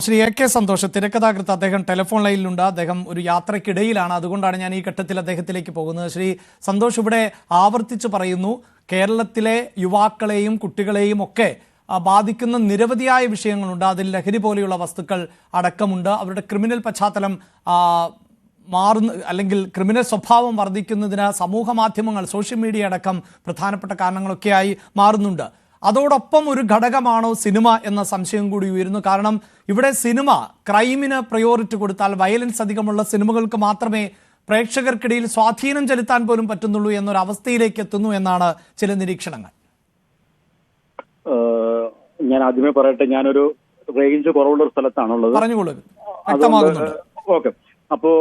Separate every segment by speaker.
Speaker 1: Shri A K Santhosh തിരക്കഥാകൃത്ത് അദ്ദേഹം telephone ലൈനിലുണ്ട്. അദ്ദേഹം ഒരു യാത്രക്കിടയിലാണ്. അതുകൊണ്ടാണ് ഞാൻ ഈ ഘട്ടത്തിൽ അദ്ദേഹത്തിലേക്ക് പോകുന്നത്. ശ്രീ സന്തോഷ് ഇവിടെ ആവർത്തിച്ച് പറയുന്നു, കേരളത്തിലെ യുവാക്കളെയും കുട്ടികളെയും ഒക്കെ ബാധിക്കുന്ന നിരവധിയായ വിഷയങ്ങളുണ്ട്. അതിൽ ലഹരി പോലെയുള്ള വസ്തുക്കൾ അടക്കമുണ്ട്. അവരുടെ ക്രിമിനൽ പശ്ചാത്തലം മാറുന്ന അല്ലെങ്കിൽ ക്രിമിനൽ സ്വഭാവം വർദ്ധിക്കുന്നതിന് സമൂഹ മാധ്യമങ്ങൾ, സോഷ്യൽ മീഡിയ അടക്കം പ്രധാനപ്പെട്ട കാരണങ്ങളൊക്കെയായി മാറുന്നുണ്ട്. അതോടൊപ്പം ഒരു ഘടകമാണോ സിനിമ എന്ന സംശയം കൂടി ഉയരുന്നു. കാരണം ഇവിടെ സിനിമ ക്രൈമിന് പ്രയോറിറ്റി കൊടുത്താൽ, വയലൻസ് അധികമുള്ള സിനിമകൾക്ക് മാത്രമേ പ്രേക്ഷകർക്കിടയിൽ സ്വാധീനം ചെലുത്താൻ പോലും പറ്റുന്നുള്ളൂ എന്നൊരവസ്ഥയിലേക്ക് എത്തുന്നു എന്നാണ് ചില നിരീക്ഷണങ്ങൾ.
Speaker 2: ഞാൻ ആദ്യമേ പറയട്ടെ, ഞാനൊരു റേഞ്ച് കുറവുള്ള ഒരു സ്ഥലത്താണുള്ളത്.
Speaker 1: പറഞ്ഞുകൊള്ളു, വ്യക്തമാകുന്നുണ്ട്.
Speaker 2: ഓക്കെ. അപ്പോ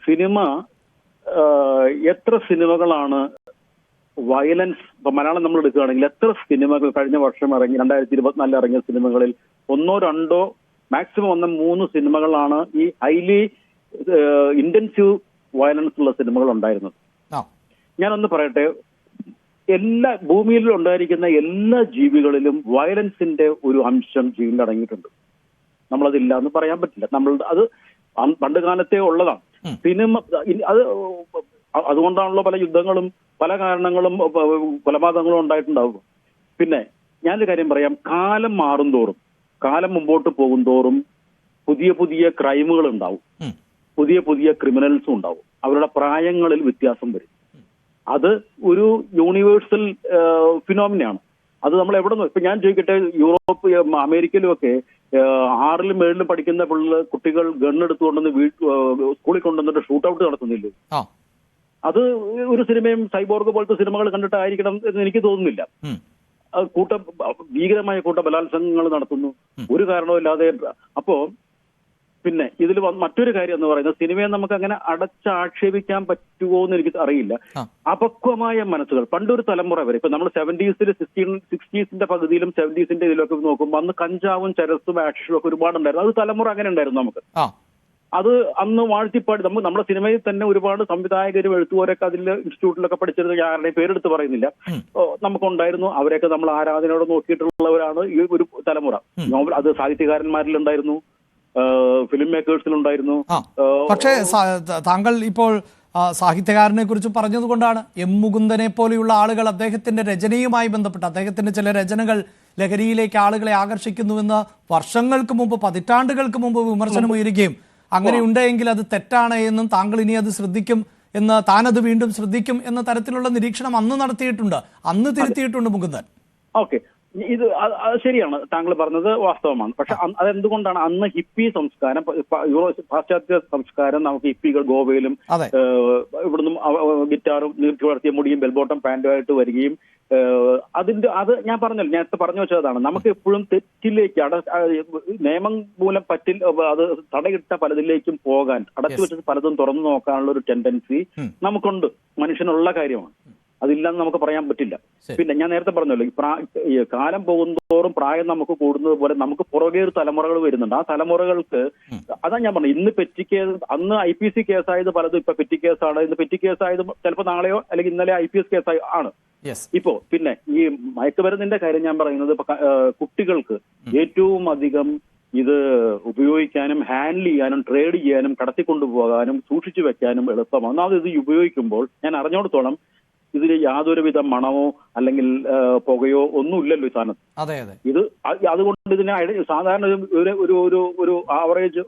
Speaker 2: സിനിമ, എത്ര സിനിമകളാണ് വയലൻസ്, ഇപ്പൊ മലയാളം നമ്മൾ എടുക്കുകയാണെങ്കിൽ എത്ര സിനിമകൾ കഴിഞ്ഞ വർഷം ഇറങ്ങി 2024 ഇറങ്ങിയ സിനിമകളിൽ ഒന്നോ രണ്ടോ മാക്സിമം 1-3 സിനിമകളാണ് ഈ ഹൈലി ഇന്റൻസീവ് വയലൻസ് ഉള്ള സിനിമകൾ ഉണ്ടായിരുന്നത്. ഞാനൊന്ന് പറയട്ടെ, എല്ലാ ഭൂമിയിൽ ഉണ്ടായിരിക്കുന്ന എല്ലാ ജീവികളിലും വയലൻസിന്റെ ഒരു അംശം ജീവനിൽ അടങ്ങിയിട്ടുണ്ട്. നമ്മളതില്ല എന്ന് പറയാൻ പറ്റില്ല. അത് പണ്ട് കാലത്തെ ഉള്ളതാണ്. സിനിമ അതുകൊണ്ടാണല്ലോ പല യുദ്ധങ്ങളും പല കാരണങ്ങളും കൊലപാതകങ്ങളും ഉണ്ടായിട്ടുണ്ടാവും. പിന്നെ ഞാനൊരു കാര്യം പറയാം, കാലം മാറും തോറും, കാലം മുമ്പോട്ട് പോകും തോറും പുതിയ പുതിയ ക്രൈമുകൾ ഉണ്ടാവും, പുതിയ പുതിയ ക്രിമിനൽസും ഉണ്ടാവും. അവരുടെ പ്രായങ്ങളിൽ വ്യത്യാസം വരും. അത് ഒരു യൂണിവേഴ്സൽ ഫിനോമിനയാണ്. അത് നമ്മൾ എവിടെ നിന്ന്, ഇപ്പൊ ഞാൻ ചോദിക്കട്ടെ, യൂറോപ്പ്, അമേരിക്കയിലും ഒക്കെ 6ലും 7ലും പഠിക്കുന്ന കുട്ടികൾ ഗണ്ണെടുത്തുകൊണ്ടുവന്ന് സ്കൂളിൽ കൊണ്ടുവന്നിട്ട് ഷൂട്ട് ഔട്ട് നടത്തുന്നില്ലേ? അത് ഒരു സിനിമയും സൈബോർഗ് പോലത്തെ സിനിമകൾ കണ്ടിട്ടായിരിക്കണം എന്ന് എനിക്ക് തോന്നുന്നില്ല. ഭീകരമായ ബലാത്സംഗങ്ങൾ നടത്തുന്നു ഒരു കാരണവുമില്ലാതെ. അപ്പോ പിന്നെ ഇതിൽ മറ്റൊരു കാര്യം എന്ന് പറയുന്നത്, സിനിമയെ നമുക്ക് അങ്ങനെ അടച്ചാക്ഷേപിക്കാൻ പറ്റുമോ എന്ന് എനിക്ക് അറിയില്ല. അപക്വമായ മനസ്സുകൾ പണ്ടൊരു തലമുറ വരെ, ഇപ്പൊ നമ്മൾ 60s പകുതിയിലും 70s ഇതിലൊക്കെ നോക്കുമ്പോൾ അന്ന് കഞ്ചാവും ചരസും ആക്ഷനും ഒക്കെ ഒരുപാടുണ്ടായിരുന്നു. അത് തലമുറ അങ്ങനെ ഉണ്ടായിരുന്നു. നമുക്ക് അത് അന്ന് വാഴ്ത്തിപ്പാടി നമ്മുടെ സിനിമയിൽ തന്നെ ഒരുപാട് സംവിധായകരും എഴുത്തുകാരൊക്കെ അതിൽ ഇൻസ്റ്റിറ്റ്യൂട്ടിലൊക്കെ പഠിച്ചിരുന്ന, ആരുടെയും പേരെടുത്ത് പറയുന്നില്ല, നമുക്കുണ്ടായിരുന്നു. അവരെയൊക്കെ നമ്മൾ ആരാധനയോടെ നോക്കിയിട്ടുള്ളവരാണ് ഈ ഒരു തലമുറ. അത് സാഹിത്യകാരന്മാരിലുണ്ടായിരുന്നു, ഫിലിം മേക്കേഴ്സിലുണ്ടായിരുന്നു.
Speaker 1: പക്ഷേ താങ്കൾ ഇപ്പോൾ സാഹിത്യകാരനെ കുറിച്ച് പറഞ്ഞതുകൊണ്ടാണ്, എം മുകുന്ദനെ പോലെയുള്ള ആളുകൾ അദ്ദേഹത്തിന്റെ രചനയുമായി ബന്ധപ്പെട്ട്, അദ്ദേഹത്തിന്റെ ചില രചനകൾ ലഹരിയിലേക്ക് ആളുകളെ ആകർഷിക്കുന്നുവെന്ന് വർഷങ്ങൾക്ക് മുമ്പ്, പതിറ്റാണ്ടുകൾക്ക് മുമ്പ് വിമർശനം ഉയരുകയും അങ്ങനെ ഉണ്ടെങ്കിൽ അത് തെറ്റാണ് എന്നും താങ്കൾ ഇനി അത് ശ്രദ്ധിക്കും എന്ന്, താനത് വീണ്ടും ശ്രദ്ധിക്കും എന്ന തരത്തിലുള്ള നിരീക്ഷണം അന്ന് നടത്തിയിട്ടുണ്ട്, അന്ന് തിരുത്തിയിട്ടുണ്ട് മുകുന്ദൻ.
Speaker 2: ഓക്കെ, ഇത് ശരിയാണ്, താങ്കൾ പറഞ്ഞത് വാസ്തവമാണ്. പക്ഷെ അതെന്തുകൊണ്ടാണ് അന്ന് ഹിപ്പി സംസ്കാരം, പാശ്ചാത്യ സംസ്കാരം, നമുക്ക് ഹിപ്പികൾ ഗോവയിലും ഇവിടുന്ന് ഗിറ്റാറും നീട്ടി വളർത്തിയ മുടിയും ബെൽബോട്ടം പാന്റുമായിട്ട് വരികയും അത് ഞാൻ നേരത്തെ പറഞ്ഞു വെച്ചതാണ്. നമുക്ക് എപ്പോഴും തെറ്റിലേക്ക് നിയമം മൂലം അത് തടയിട്ട പലതിലേക്കും പോകാൻ, അടച്ചു വെച്ചിട്ട് പലതും തുറന്നു നോക്കാനുള്ള ഒരു ടെൻഡൻസി നമുക്കുണ്ട്. മനുഷ്യനുള്ള കാര്യമാണ്, അതില്ലാന്ന് നമുക്ക് പറയാൻ പറ്റില്ല. പിന്നെ ഞാൻ നേരത്തെ പറഞ്ഞല്ലോ, ഈ കാലം പോകുന്തോറും പ്രായം നമുക്ക് കൂടുന്നത് പോലെ നമുക്ക് പുറകെ ഒരു തലമുറകൾ വരുന്നുണ്ട്. ആ തലമുറകൾക്ക് അതാ ഞാൻ പറഞ്ഞു, ഇന്ന് പെറ്റി കേസ്, അന്ന് IPC കേസായത് പലതും ഇപ്പൊ പെറ്റി കേസാണ്. ഇന്ന് പെറ്റി കേസായത് ചിലപ്പോൾ നാളെയോ അല്ലെങ്കിൽ ഇന്നലെ IPS കേസായി ആണ് ഇപ്പോ. പിന്നെ ഈ മയക്കുമരുന്നിന്റെ കാര്യം ഞാൻ പറയുന്നത്, കുട്ടികൾക്ക് ഏറ്റവും അധികം ഇത് ഉപയോഗിക്കാനും ഹാൻഡിൽ ചെയ്യാനും ട്രേഡ് ചെയ്യാനും കടത്തിക്കൊണ്ടുപോകാനും സൂക്ഷിച്ചു വെക്കാനും എളുപ്പമാണ്. ഒന്നാമത് ഇത് ഉപയോഗിക്കുമ്പോൾ ഞാൻ അറിഞ്ഞോടത്തോളം ഇതിൽ യാതൊരുവിധ മണമോ അല്ലെങ്കിൽ പുകയോ ഒന്നും ഇല്ലല്ലോ ഈ സാധനത്ത്. ഇത് അതുകൊണ്ട് ഇതിനെ സാധാരണ ഒരു ആവറേജ്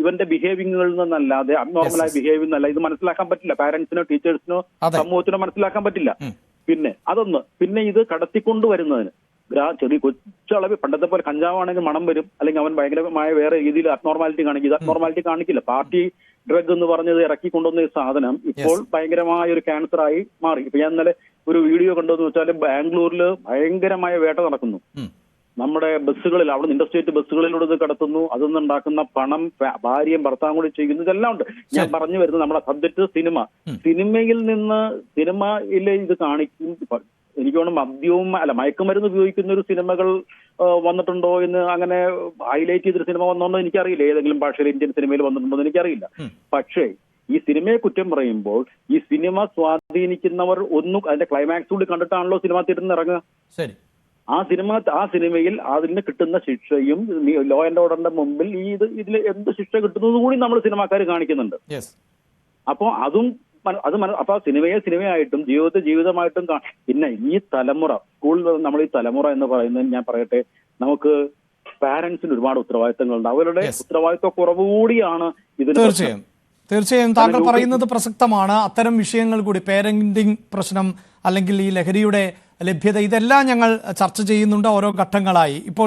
Speaker 2: ഇവന്റെ ബിഹേവിയറിൽ നിന്നല്ലാതെ അബ്നോർമലായ ബിഹേവിയർ എന്നല്ല ഇത് മനസ്സിലാക്കാൻ പറ്റില്ല. പാരന്റ്സിനോ ടീച്ചേഴ്സിനോ സമൂഹത്തിനോ മനസ്സിലാക്കാൻ പറ്റില്ല. പിന്നെ പിന്നെ ഇത് കടത്തിക്കൊണ്ടുവരുന്നതിന് ചെറിയ കൊച്ചളവ്, പണ്ടത്തെ പോലെ കഞ്ചാവാണെങ്കിൽ മണം വരും, അല്ലെങ്കിൽ അവൻ ഭയങ്കരമായ വേറെ രീതിയിൽ അബ്നോർമാലിറ്റി കാണിക്കും. ഇത് അബ്നോർമാലിറ്റി കാണിക്കില്ല. പാർട്ടി ഡ്രഗ് എന്ന് പറഞ്ഞത് ഇറക്കിക്കൊണ്ടുവന്ന ഈ സാധനം ഇപ്പോൾ ഭയങ്കരമായ ഒരു ക്യാൻസറായി മാറി. ഇപ്പൊ ഞാൻ ഇന്നലെ ഒരു വീഡിയോ കണ്ടതെന്ന് വെച്ചാൽ, ബാംഗ്ലൂരിൽ ഭയങ്കരമായ വേട്ട നടക്കുന്നു. നമ്മുടെ ബസ്സുകളിൽ, അവിടെ ഇൻഡർസ്റ്റേറ്റ് ബസ്സുകളിലൂടെ ഇത് കടത്തുന്നു. അതിൽ ഉണ്ടാക്കുന്ന പണം ഭാര്യയും ഭർത്താവും കൂടി ചെയ്യുന്നു. ഇതെല്ലാം ഉണ്ട്. ഞാൻ പറഞ്ഞു വരുന്നത്, നമ്മുടെ സബ്ജക്ട് സിനിമയിൽ നിന്ന്, സിനിമയിലെ ഇത് കാണിക്കും. എനിക്ക് തോന്നുന്നു മദ്യവും മയക്കുമരുന്ന് ഉപയോഗിക്കുന്ന ഒരു സിനിമകൾ വന്നിട്ടുണ്ടോ എന്ന്, അങ്ങനെ ഹൈലൈറ്റ് ചെയ്തൊരു സിനിമ വന്നോണ്ടോ എനിക്കറിയില്ല. ഏതെങ്കിലും ഭാഷയിൽ ഇന്ത്യൻ സിനിമയിൽ വന്നിട്ടുണ്ടോ എന്ന് എനിക്കറിയില്ല. പക്ഷേ ഈ സിനിമയെ കുറ്റം പറയുമ്പോൾ ഈ സിനിമ സ്വാധീനിക്കുന്നവർ ഒന്നും അതിന്റെ ക്ലൈമാക്സ് കൂടി കണ്ടിട്ടാണല്ലോ സിനിമ തിയേറ്ററിൽ നിന്ന് ഇറങ്ങുക. ആ സിനിമയിൽ അതിന് കിട്ടുന്ന ശിക്ഷയും ലോ ആൻഡ് ഓർഡറിന്റെ മുമ്പിൽ ഇതിൽ എന്ത് ശിക്ഷ കിട്ടുന്നത് കൂടി നമ്മൾ സിനിമാക്കാർ കാണിക്കുന്നുണ്ട്. അപ്പോൾ അപ്പൊ സിനിമയായിട്ടും ജീവിതമായിട്ടും പിന്നെ ഈ തലമുറ സ്കൂളിൽ നമ്മൾ ഈ തലമുറ എന്ന് പറയുന്നത് ഞാൻ പറയട്ടെ, നമുക്ക് പാരന്റ്സിന് ഒരുപാട് ഉത്തരവാദിത്തങ്ങളുണ്ട്. അവരുടെ ഉത്തരവാദിത്വ കുറവ് കൂടിയാണ് ഇതിന്.
Speaker 1: തീർച്ചയായും താങ്കൾ പറയുന്നത് പ്രസക്തമാണ്. അത്തരം വിഷയങ്ങൾ കൂടി, പേരന്റിംഗ് പ്രശ്നം അല്ലെങ്കിൽ ഈ ലഹരിയുടെ ലഭ്യത, ഇതെല്ലാം ഞങ്ങൾ ചർച്ച ചെയ്യുന്നുണ്ട് ഓരോ ഘട്ടങ്ങളായി. ഇപ്പോൾ